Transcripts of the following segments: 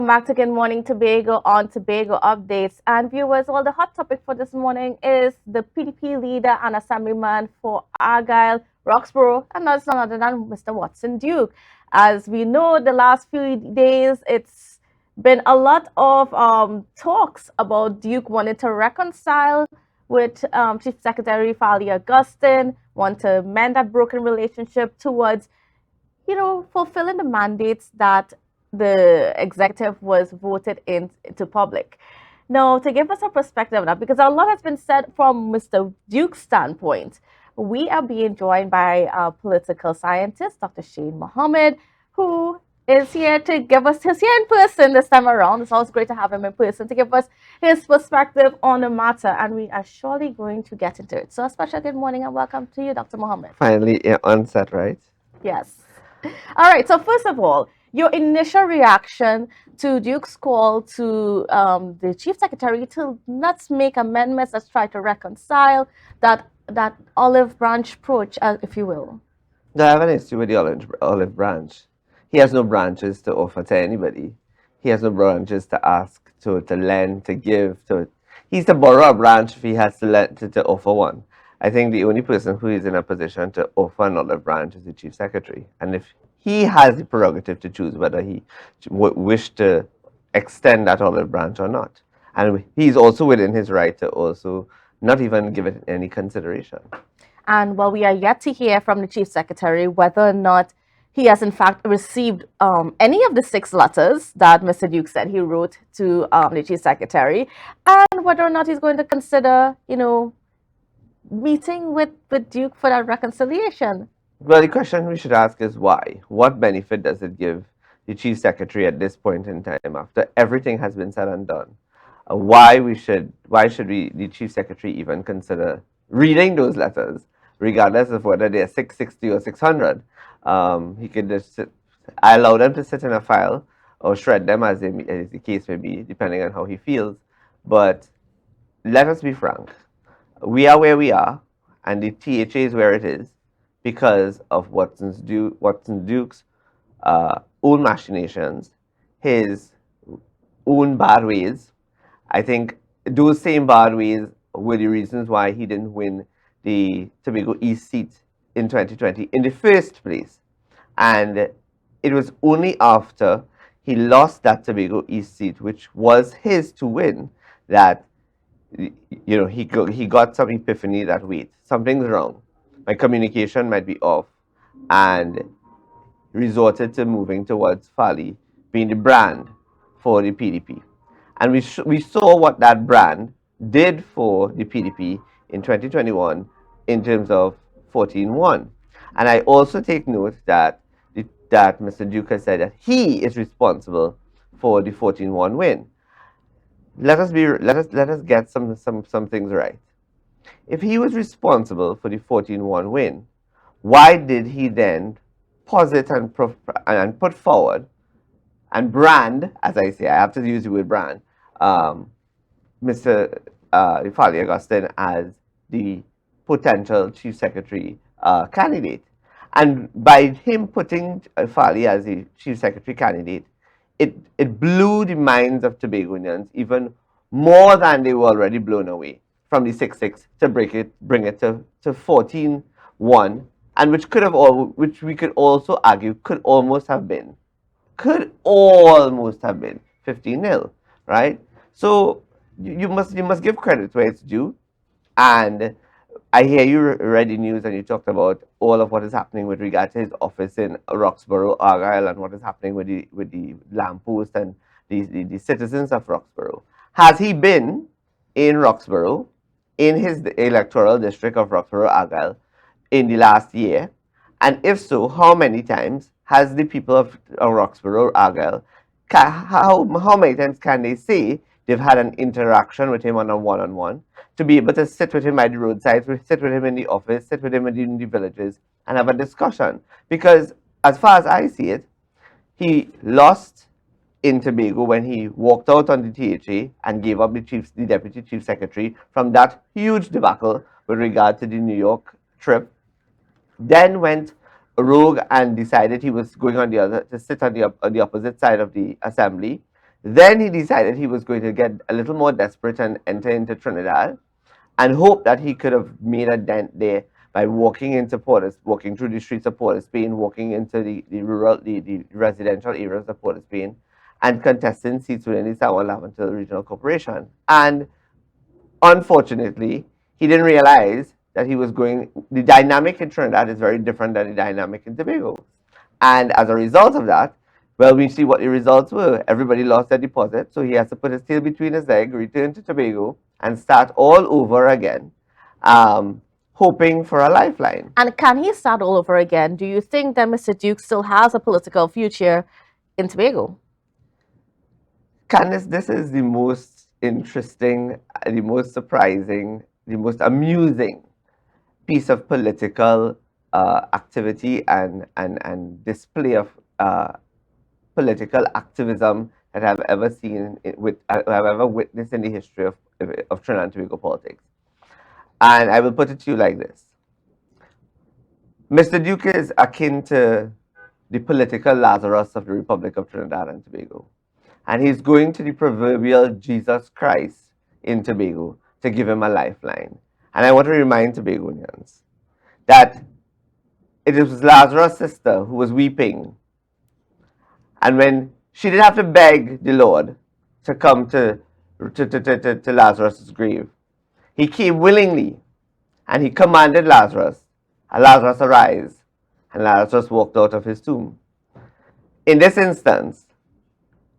back to Good Morning Tobago on Tobago Updates. And viewers, well, the hot topic for this morning is the PDP leader and assemblyman for Argyle, Roxborough, and that's none other than Mr. Watson Duke. As we know, the last few days, it's been a lot of talks about Duke wanting to reconcile with Chief Secretary Fali Augustine, want to mend that broken relationship towards fulfilling the mandates that the executive was voted into public. Now, to give us a perspective of that, because a lot has been said from Mr. Duke's standpoint, we are being joined by our political scientist, Dr. Shane Mohammed, who is here to give us his here in person this time around. It's always great to have him in person to give us his perspective on the matter, and we are surely going to get into it. So, a special good morning and welcome to you, Dr. Mohammed. Finally, on set, right? Yes. All right. So first of all, your initial reaction to Duke's call to the chief secretary to let's make amendments, let's try to reconcile that olive branch approach, if you will. I have an issue with the olive branch. He has no branches to offer to anybody. He has no branches to ask, to lend, to give. He's to borrow a branch if he has to offer one. I think the only person who is in a position to offer an olive branch is the chief secretary. And if he has the prerogative to choose whether he wish to extend that olive branch or not. And he's also within his right to also not even give it any consideration. And while we are yet to hear from the chief secretary whether or not he has in fact received any of the 6 letters that Mr. Duke said he wrote to the chief secretary, and whether or not he's going to consider, meeting with Duke for that reconciliation. Well, the question we should ask is why? What benefit does it give the chief secretary at this point in time after everything has been said and done? Why should the chief secretary even consider reading those letters, regardless of whether they're 660 or 600? He could just I allow them to sit in a file or shred them as the case may be, depending on how he feels. But let us be frank. We are where we are, and the THA is where it is because of Watson Duke's own machinations, his own bad ways. I think those same bad ways were the reasons why he didn't win the Tobago East seat in 2020 in the first place. And it was only after he lost that Tobago East seat, which was his to win, that he got some epiphany that wait, something's wrong. My communication might be off, and resorted to moving towards Fali being the brand for the PDP. And we saw what that brand did for the PDP in 2021 in terms of 14-1. And I also take note that Mr. Duke has said that he is responsible for the 14-1 win. Let us get some things right. If he was responsible for the 14-1 win, why did he then posit and put forward and brand, as I say, I have to use the word brand, Mr. Fali Augustine as the potential chief secretary candidate? And by him putting Fali as the chief secretary candidate, it blew the minds of Tobagonians even more than they were already blown away from the 6-6 to bring it to 14-1, and which we could also argue could almost have been 15-0, right? So you must give credit where it's due. And I hear you read the news and you talked about all of what is happening with regard to his office in Roxborough, Argyle, and what is happening with the lamppost and the citizens of Roxborough. Has he been in Roxborough, in his electoral district of Roxborough, Argyle, in the last year? And if so, how many times has the people of Roxborough, Argyle, how many times can they say they've had an interaction with him on a one-on-one, to be able to sit with him by the roadside, sit with him in the office, sit with him in the villages, and have a discussion? Because as far as I see it, he lost in Tobago when he walked out on the THA and gave up the deputy chief secretary from that huge debacle with regard to the New York trip. Then went rogue and decided he was going on to sit on the opposite side of the assembly Then he decided he was going to get a little more desperate and enter into Trinidad and hoped that he could have made a dent there by walking through the streets of Port of Spain, walking into the residential areas of Port of Spain, and contesting seats within the San Juan Lavatel Regional Corporation. And unfortunately, he didn't realize that the dynamic in Trinidad is very different than the dynamic in Tobago. And as a result of that, well, we see what the results were. Everybody lost their deposit, so he has to put his tail between his legs, return to Tobago, and start all over again, hoping for a lifeline. And can he start all over again? Do you think that Mr. Duke still has a political future in Tobago? Candace, this is the most interesting, the most surprising, the most amusing piece of political activity and display of political activism that I've ever seen I've ever witnessed in the history of Trinidad and Tobago politics. And I will put it to you like this. Mr. Duke is akin to the political Lazarus of the Republic of Trinidad and Tobago. And he's going to the proverbial Jesus Christ in Tobago to give him a lifeline. And I want to remind Tobagonians that it was Lazarus' sister who was weeping. And when she didn't have to beg the Lord to come to Lazarus' grave, he came willingly and he commanded Lazarus, and Lazarus arise, and Lazarus walked out of his tomb. In this instance,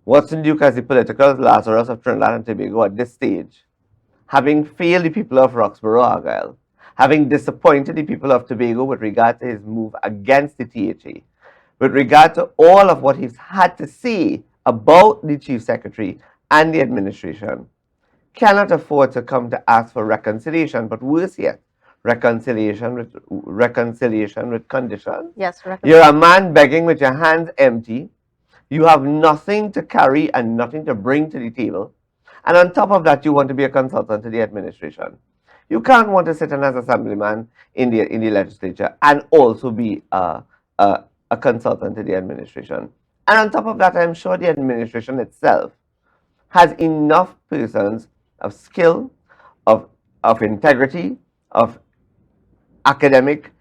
Watson Duke as the political Lazarus of Trinidad and Tobago at this stage, having failed the people of Roxborough Argyle, having disappointed the people of Tobago with regard to his move against the THA, with regard to all of what he's had to say about the Chief Secretary and the administration, cannot afford to come to ask for reconciliation, but worse yet, reconciliation with conditions. Yes, You're a man begging with your hands empty. You have nothing to carry and nothing to bring to the table. And on top of that, you want to be a consultant to the administration. You can't want to sit in as assemblyman in the legislature and also be a consultant to the administration. And on top of that, I'm sure the administration itself has enough persons of skill, of integrity, of academic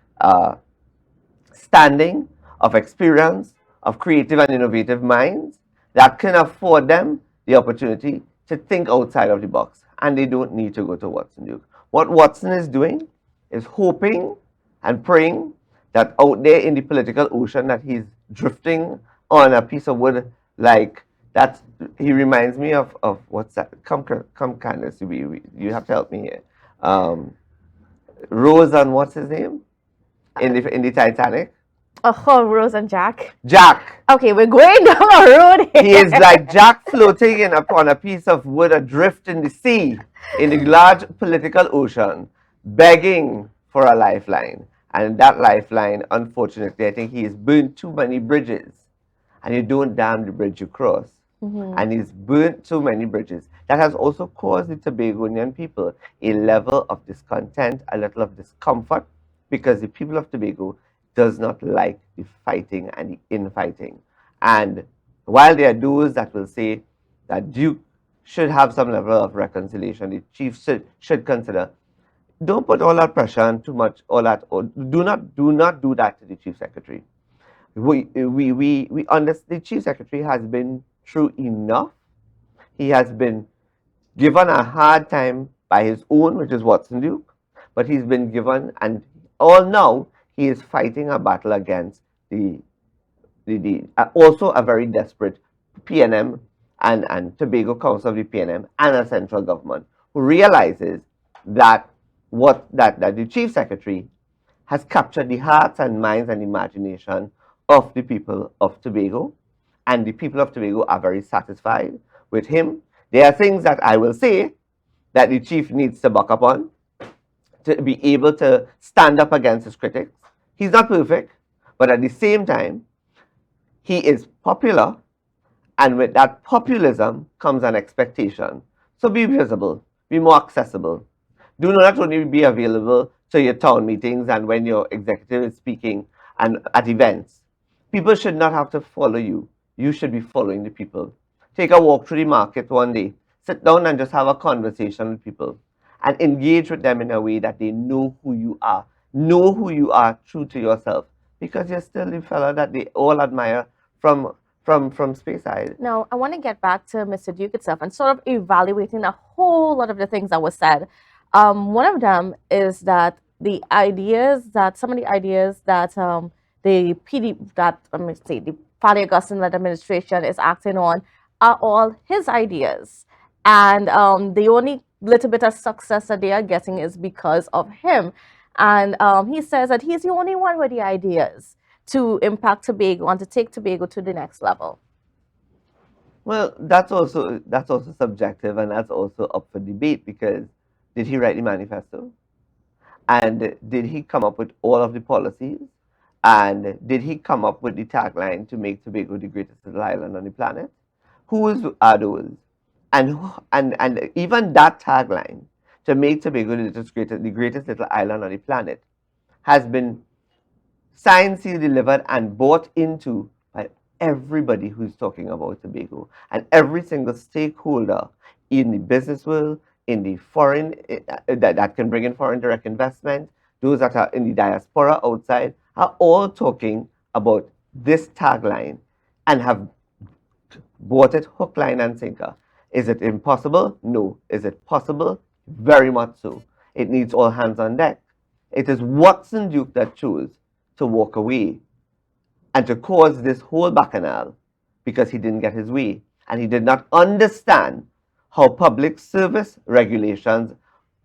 standing, of experience, of creative and innovative minds that can afford them the opportunity to think outside of the box. And they don't need to go to Watson Duke. What Watson is doing is hoping and praying that out there in the political ocean that he's drifting on a piece of wood like that. He reminds me of what's that? Come Kandace, you have to help me here. Rose and what's his name in the Titanic? Oh, Rose and Jack. Jack. Okay, we're going down a road here. He is like Jack floating upon a piece of wood adrift in the sea, in the large political ocean, begging for a lifeline. And that lifeline, unfortunately, I think he has burnt too many bridges. And you don't dam the bridge you cross. And he's burnt too many bridges. That has also caused the Tobagonian people a level of discontent, a level of discomfort, because the people of Tobago does not like the fighting and the infighting. And while there are those that will say that Duke should have some level of reconciliation, the chief should consider, don't put all that pressure and too much, all that, or do not do that to the chief secretary. We understand the chief secretary has been through enough. He has been given a hard time by his own, which is Watson Duke, but he's been given, and all now he is fighting a battle against the also a very desperate PNM and Tobago Council of the PNM and a central government who realizes that the chief secretary has captured the hearts and minds and imagination of the people of Tobago, and the people of Tobago are very satisfied with him. There are things that I will say that the chief needs to buck up on to be able to stand up against his critics. He's not perfect, but at the same time, he is popular, and with that populism comes an expectation. So be visible, be more accessible. Do not only be available to your town meetings and when your executive is speaking and at events. People should not have to follow you. You should be following the people. take a walk through the market one day, sit down and just have a conversation with people and engage with them in a way that they know who you are true to yourself, because you're still the fella that they all admire from from space side. Now, I want to get back to Mr. Duke itself and sort of evaluating a whole lot of the things that were said. One of them is that some of the ideas that the PD, that let me say, the Father Augustine led administration is acting on are all his ideas, and the only little bit of success that they are getting is because of him. And he says that he's the only one with the ideas to impact Tobago and to take Tobago to the next level. Well, that's also subjective, and that's also up for debate, because did he write the manifesto? And did he come up with all of the policies? And did he come up with the tagline to make Tobago the greatest little island on the planet? Whose are those? And even that tagline, to make Tobago the greatest little island on the planet, has been science delivered and bought into by everybody who's talking about Tobago, and every single stakeholder in the business world, in the foreign that can bring in foreign direct investment, those that are in the diaspora outside, are all talking about this tagline and have bought it hook, line, and sinker. Is it impossible? No. Is it possible? Very much so. It needs all hands on deck. It is Watson Duke that chose to walk away and to cause this whole bacchanal because he didn't get his way, and he did not understand how public service regulations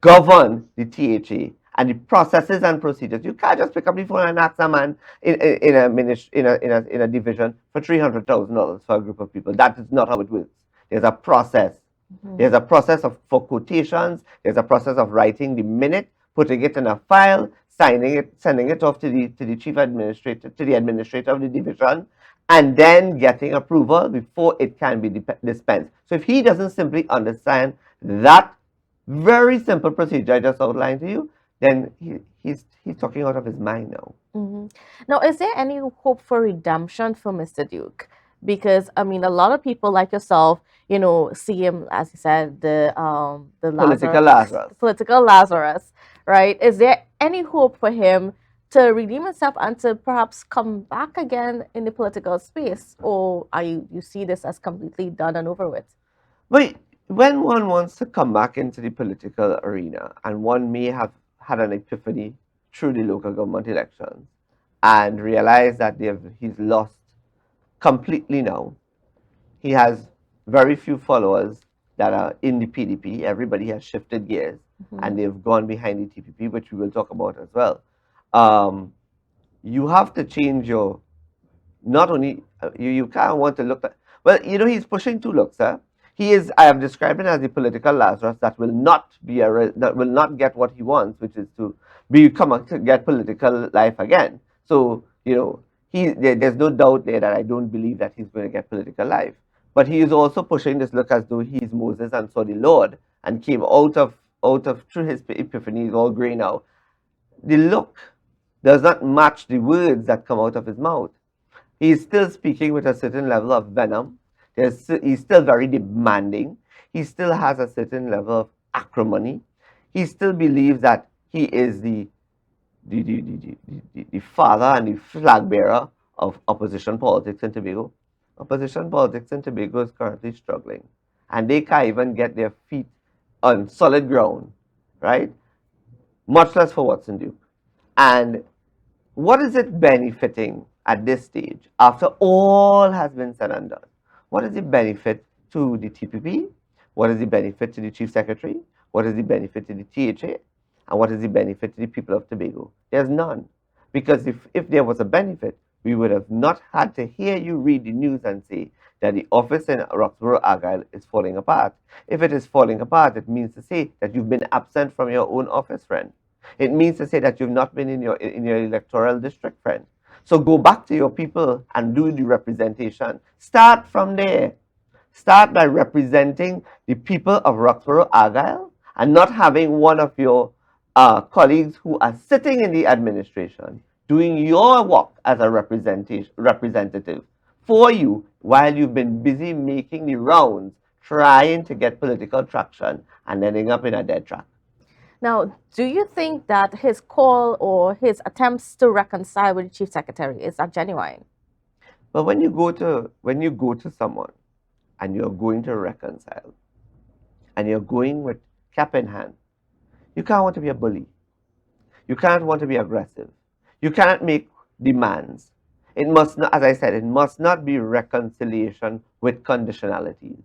govern the THA and the processes and procedures. You can't just pick up the phone and ask a man in a division for $300,000 for a group of people. That is not how it works. There's a process. There's a process for quotations. There's a process of writing the minute, putting it in a file, signing it, sending it off to the chief administrator, to the administrator of the division, and then getting approval before it can be dispensed. So if he doesn't simply understand that very simple procedure I just outlined to you, then he's talking out of his mind now. Now, is there any hope for redemption for Mr. Duke? Because I mean, a lot of people like yourself, see him, as you said, the Political Lazarus, Lazarus. political Lazarus, right? Is there any hope for him to redeem himself and to perhaps come back again in the political space, or are you see this as completely done and over with? But when one wants to come back into the political arena, and one may have had an epiphany through the local government elections and realize that he's lost completely now. He has very few followers that are in the PDP. Everybody has shifted gears and they've gone behind the TPP, which we will talk about as well. You have to change your, not only, you can't want to look at, well, he's pushing two looks. I have described him as the political Lazarus that will not get what he wants, which is to get political life again. So, there's no doubt there that I don't believe that he's going to get political life. But he is also pushing this look as though he's Moses and saw the Lord and came out of through his epiphany. He's all gray now. The look does not match the words that come out of his mouth. He is still speaking with a certain level of venom. He's still very demanding. He still has a certain level of acrimony. He still believes that he is the father and the flag bearer of opposition politics in Tobago. Opposition politics in Tobago is currently struggling, and they can't even get their feet on solid ground, right? Much less for Watson Duke. And what is it benefiting at this stage, after all has been said and done? What is the benefit to the TPP? What is the benefit to the Chief Secretary? What is the benefit to the THA? And what is the benefit to the people of Tobago? There's none. Because if there was a benefit, we would have not had to hear you read the news and say that the office in Roxborough Argyle is falling apart. If it is falling apart, it means to say that you've been absent from your own office, friend. It means to say that you've not been in your electoral district, friend. So go back to your people and do the representation. Start from there. Start by representing the people of Roxborough Argyle and not having one of your colleagues who are sitting in the administration doing your work as a representative for you while you've been busy making the rounds, trying to get political traction and ending up in a dead track. Now, do you think that his call or his attempts to reconcile with the chief secretary is that genuine? But when you go to someone and you're going to reconcile and you're going with cap in hand, you can't want to be a bully. You can't want to be aggressive. You can't make demands. It must not, as I said, it must not be reconciliation with conditionalities.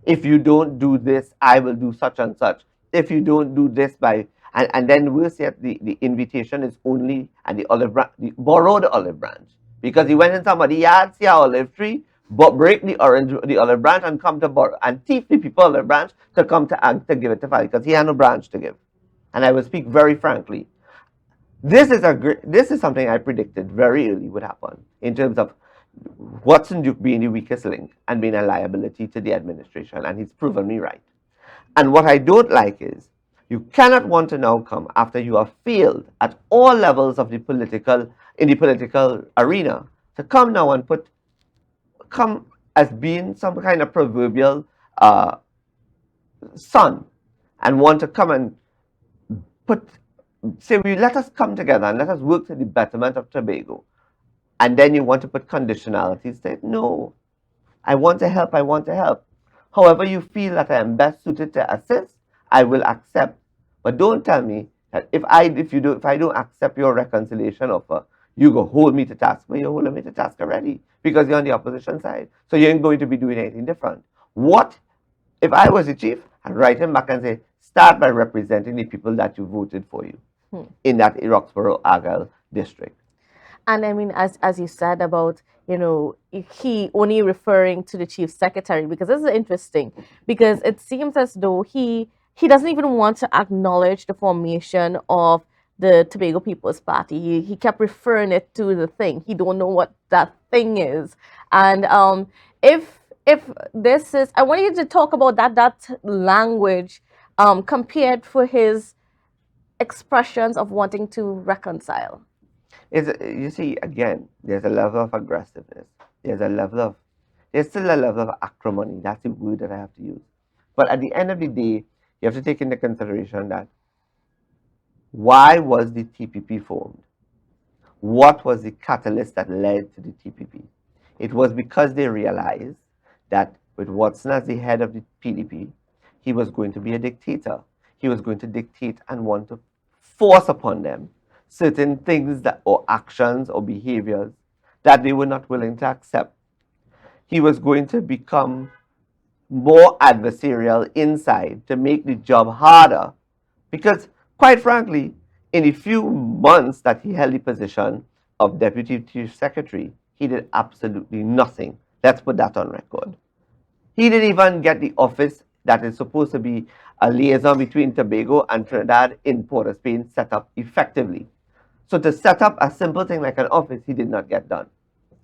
If you don't do this, I will do such and such. If you don't do this and then we'll say the invitation is only at the olive branch, borrow the olive branch. Because he went in somebody's yard, see an olive tree, but break the olive branch and come to borrow and teach the people olive branch to come to give it to Father because he had no branch to give. And I will speak very frankly. This is something I predicted very early would happen in terms of Watson Duke being the weakest link and being a liability to the administration, and he's proven me right. And what I don't like is you cannot want to now come after you have failed at all levels of the political arena to come now and come as being some kind of proverbial son and want to come and put say we let us come together and let us work to the betterment of Tobago. And then you want to put conditionalities. Say, no, I want to help, I want to help. However you feel that I am best suited to assist, I will accept. But don't tell me that if I don't accept your reconciliation offer, you go hold me to task. Well, you're holding me to task already because you're on the opposition side. So you ain't going to be doing anything different. What if I was the chief? I'd write him back and say, start by representing the people that you voted for you in that Roxborough Argyle district. And I mean, as you said about, he only referring to the chief secretary, because this is interesting, because it seems as though he doesn't even want to acknowledge the formation of the Tobago People's Party. He kept referring it to the thing. He don't know what that thing is. And if this is, I want you to talk about that language compared for his expressions of wanting to reconcile. You see, again, there's a level of aggressiveness. There's still a level of acrimony. That's the word that I have to use. But at the end of the day, you have to take into consideration that why was the TPP formed? What was the catalyst that led to the TPP? It was because they realized that with Watson as the head of the PDP, he was going to be a dictator. He was going to dictate and want to force upon them certain things or actions or behaviors that they were not willing to accept. He was going to become more adversarial inside to make the job harder because, quite frankly, in the few months that he held the position of Deputy Chief Secretary, he did absolutely nothing. Let's put that on record. He didn't even get the office that is supposed to be a liaison between Tobago and Trinidad in Port of Spain set up effectively. So to set up a simple thing like an office, he did not get done,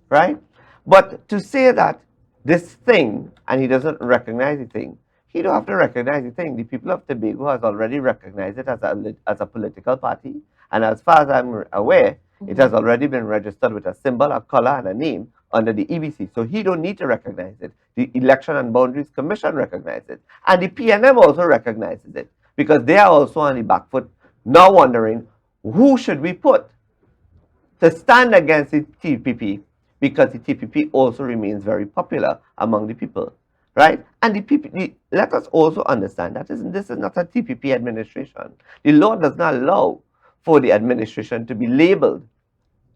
right? But to say that this thing, and he doesn't recognize the thing, he don't have to recognize the thing. The people of Tobago has already recognized it as a political party, and as far as I'm aware, it has already been registered with a symbol, a color, and a name under the EBC. So he don't need to recognize it. The Election and Boundaries Commission recognizes it, and the PNM also recognizes it because they are also on the back foot, now wondering who should we put to stand against the TPP, because the TPP also remains very popular among the people, right? And the PPP, let us also understand that this is not a TPP administration. The law does not allow for the administration to be labeled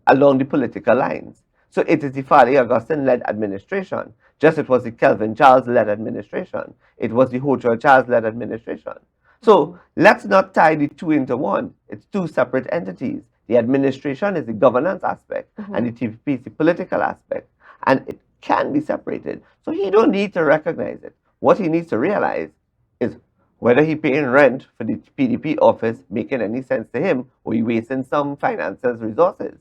along the political lines. So it is the Farley Augustine-led administration, just it was the Kelvin Charles-led administration. It was the Hochul Charles-led administration. So let's not tie the two into one. It's two separate entities. The administration is the governance aspect, and the TPP is the political aspect. And it can be separated. So he don't need to recognize it. What he needs to realize is whether he paying rent for the PDP office making any sense to him, or he wasting some financiers' resources,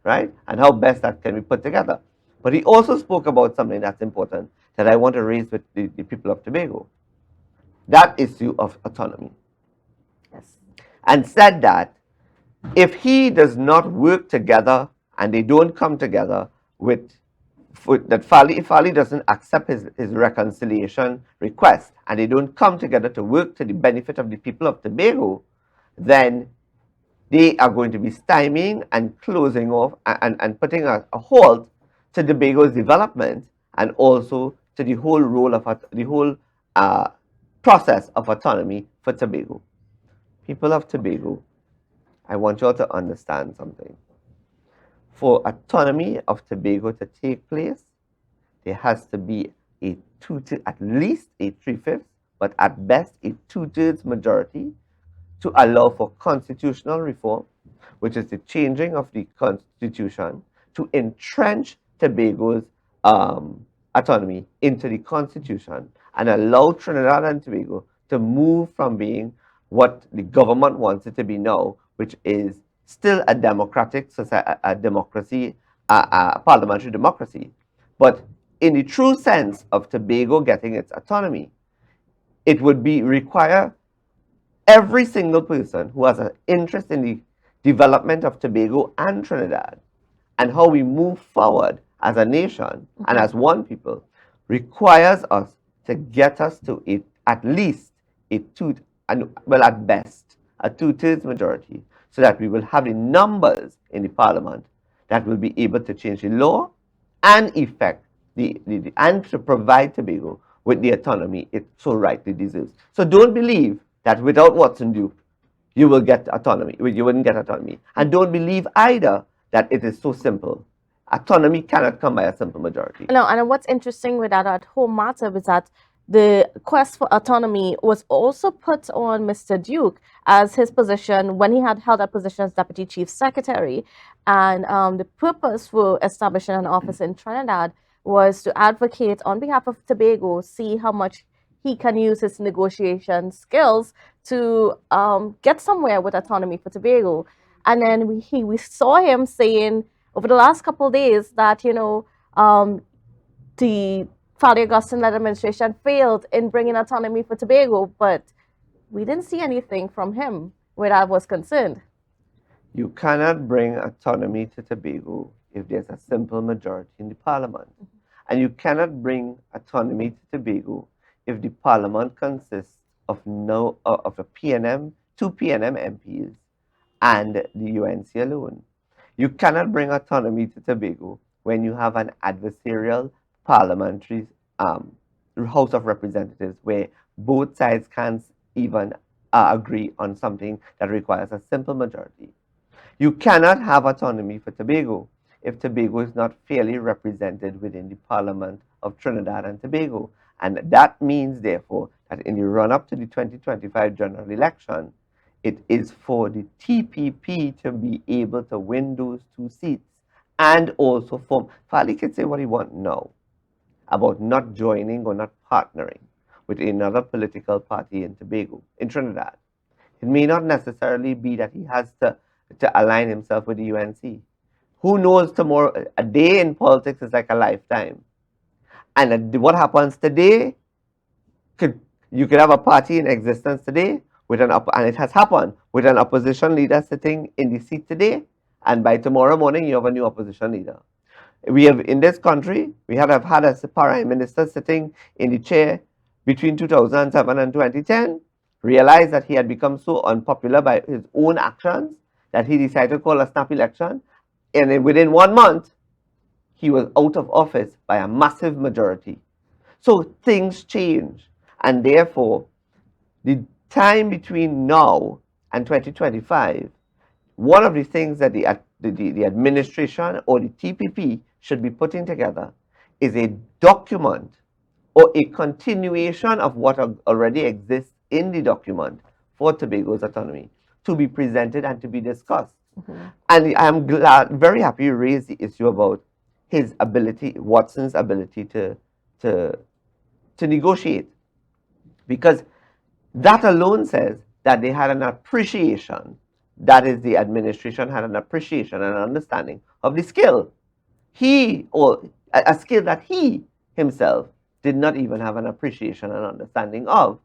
right? And how best that can be put together. But he also spoke about something that's important that I want to raise with the people of Tobago. That issue of autonomy. Yes. And said that if he does not work together and they don't come together with that Fali, if Fali doesn't accept his reconciliation request and they don't come together to work to the benefit of the people of Tobago, then they are going to be stymieing and closing off and putting a halt to Tobago's development and also to the whole role of the whole uh, process of autonomy for Tobago. People of Tobago, I want you all to understand something. For autonomy of Tobago to take place, there has to be a at least a 3/5, but at best a 2/3 majority to allow for constitutional reform, which is the changing of the constitution to entrench Tobago's autonomy into the constitution and allow Trinidad and Tobago to move from being what the government wants it to be now, which is still a democratic society, a democracy, a parliamentary democracy. But in the true sense of Tobago getting its autonomy, it would be require every single person who has an interest in the development of Tobago and Trinidad and how we move forward as a nation and as one people requires us to get us to at least a at best a 2/3 majority, so that we will have the numbers in the parliament that will be able to change the law and effect and to provide Tobago with the autonomy it so rightly deserves. So don't believe that without Watson Duke, you will get autonomy. You wouldn't get autonomy. And don't believe either that it is so simple. Autonomy cannot come by a simple majority. No, and what's interesting with that whole matter is that the quest for autonomy was also put on Mr. Duke as his position when he had held that position as Deputy Chief Secretary. And the purpose for establishing an office in Trinidad was to advocate on behalf of Tobago, see how much he can use his negotiation skills to get somewhere with autonomy for Tobago. And then we saw him saying over the last couple of days that, the Father Augustine administration failed in bringing autonomy for Tobago, but we didn't see anything from him where that was concerned. You cannot bring autonomy to Tobago if there's a simple majority in the parliament. And you cannot bring autonomy to Tobago if the parliament consists of a PNM, 2 PNM MPs, and the UNC alone. You cannot bring autonomy to Tobago when you have an adversarial parliamentary House of Representatives where both sides can't even agree on something that requires a simple majority. You cannot have autonomy for Tobago if Tobago is not fairly represented within the Parliament of Trinidad and Tobago. And that means, therefore, that in the run-up to the 2025 general election, it is for the TPP to be able to win those 2 seats and also form. Fali can say what he wants now about not joining or not partnering with another political party in Tobago, in Trinidad. It may not necessarily be that he has to align himself with the UNC. Who knows tomorrow? A day in politics is like a lifetime. And what happens today, you could have a party in existence today, and it has happened, with an opposition leader sitting in the seat today, and by tomorrow morning you have a new opposition leader. We have, in this country, we have had a prime minister sitting in the chair between 2007 and 2010, realized that he had become so unpopular by his own actions that he decided to call a snap election, and then within 1 month, he was out of office by a massive majority. So things change, and therefore, the time between now and 2025, one of the things that the administration or the TPP should be putting together is a document or a continuation of what already exists in the document for Tobago's autonomy to be presented and to be discussed. And I'm very happy you raised the issue about his ability, Watson's ability to negotiate, because that alone says that they had an appreciation, that is, the administration had an appreciation and an understanding of the skill. Or a skill that he himself did not even have an appreciation and understanding of,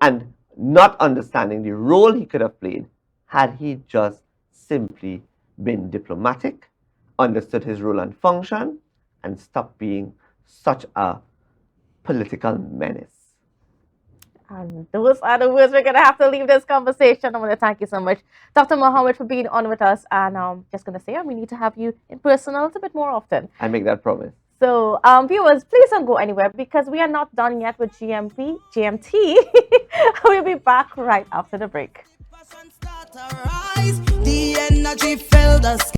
and not understanding the role he could have played had he just simply been diplomatic, understood his role and function, and stop being such a political menace. And those are the words we're going to have to leave this conversation. I want to thank you so much, Dr. Mohammed, for being on with us. And just going to say, we need to have you in person a little bit more often. I make that promise. So, viewers, please don't go anywhere because we are not done yet with GMT. We'll be back right after the break. The energy filled us.